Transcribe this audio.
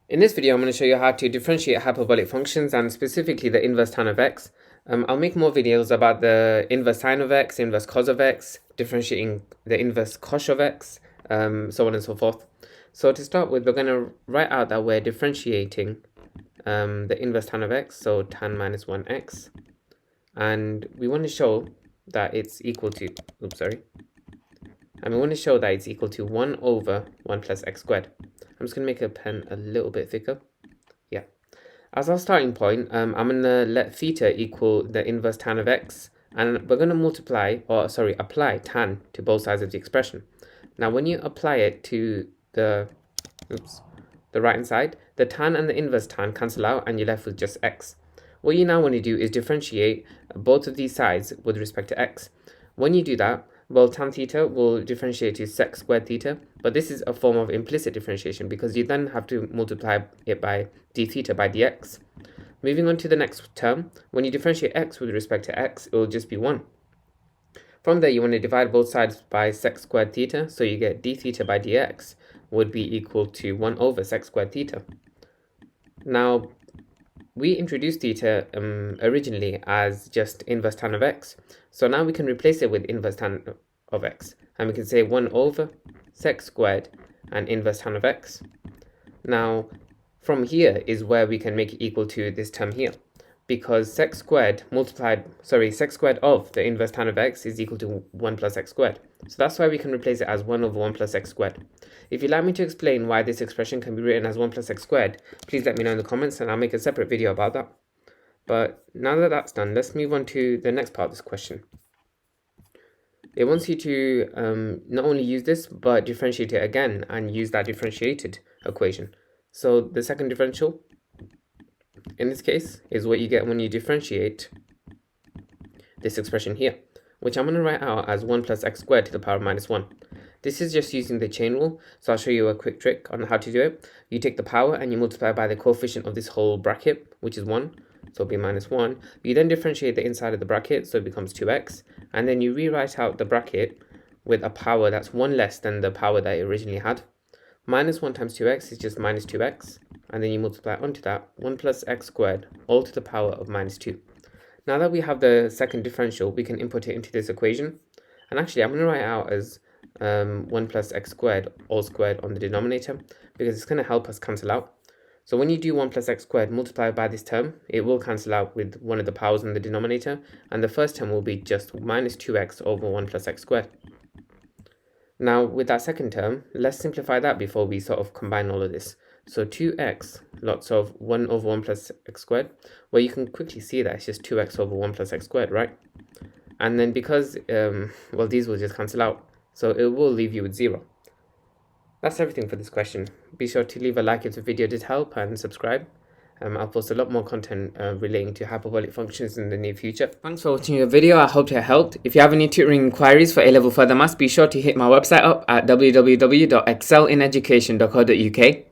In this video, I'm going to show you how to differentiate hyperbolic functions and specifically the inverse tan of x. I'll make more videos about the inverse sine of x, inverse cos of x, differentiating the inverse cosh of x, so on and so forth. So to start with, we're going to write out that we're differentiating the inverse tan of x, so tan minus 1x. And we want to show that it's equal to, and we want to show that it's equal to 1 over 1 plus x squared. I'm just going to make a pen a little bit thicker. Yeah. As our starting point, I'm going to let theta equal the inverse tan of x. And we're going to apply tan to both sides of the expression. Now, when you apply it to the right-hand side, the tan and the inverse tan cancel out and you're left with just x. What you now want to do is differentiate both of these sides with respect to x. When you do that, well, tan theta will differentiate to sec squared theta, but this is a form of implicit differentiation because you then have to multiply it by d theta by dx. Moving on to the next term, when you differentiate x with respect to x, it will just be 1. From there, you want to divide both sides by sec squared theta, so you get d theta by dx would be equal to 1 over sec squared theta. Now, we introduced theta originally as just inverse tan of x. So now we can replace it with inverse tan of x. And we can say 1 over sec squared and inverse tan of x. Now, from here is where we can make it equal to this term here. Because sec squared of the inverse tan of x is equal to 1 plus x squared. So that's why we can replace it as 1 over 1 plus x squared. If you'd like me to explain why this expression can be written as 1 plus x squared, please let me know in the comments and I'll make a separate video about that. But now that that's done, let's move on to the next part of this question. It wants you to not only use this, but differentiate it again and use that differentiated equation. So the second differential, in this case, is what you get when you differentiate this expression here, which I'm going to write out as 1 plus x squared to the power of minus 1. This is just using the chain rule, so I'll show you a quick trick on how to do it. You take the power and you multiply by the coefficient of this whole bracket, which is 1, so it'll be minus 1. You then differentiate the inside of the bracket, so it becomes 2x, and then you rewrite out the bracket with a power that's 1 less than the power that it originally had. Minus 1 times 2x is just minus 2x, and then you multiply onto that 1 plus x squared all to the power of minus 2. Now that we have the second differential, we can input it into this equation. And actually, I'm going to write it out as 1 plus x squared all squared on the denominator because it's going to help us cancel out. So when you do 1 plus x squared multiplied by this term, it will cancel out with one of the powers in the denominator, and the first term will be just minus 2x over 1 plus x squared. Now with that second term, let's simplify that before we sort of combine all of this. So 2x lots of 1 over 1 plus x squared, well, you can quickly see that it's just 2x over 1 plus x squared, right? And then because, these will just cancel out, so it will leave you with 0. That's everything for this question. Be sure to leave a like if the video did help and subscribe. I'll post a lot more content relating to hyperbolic functions in the near future. Thanks for watching the video. I hope it helped. If you have any tutoring inquiries for A-level further maths, be sure to hit my website up at www.excellineducation.co.uk.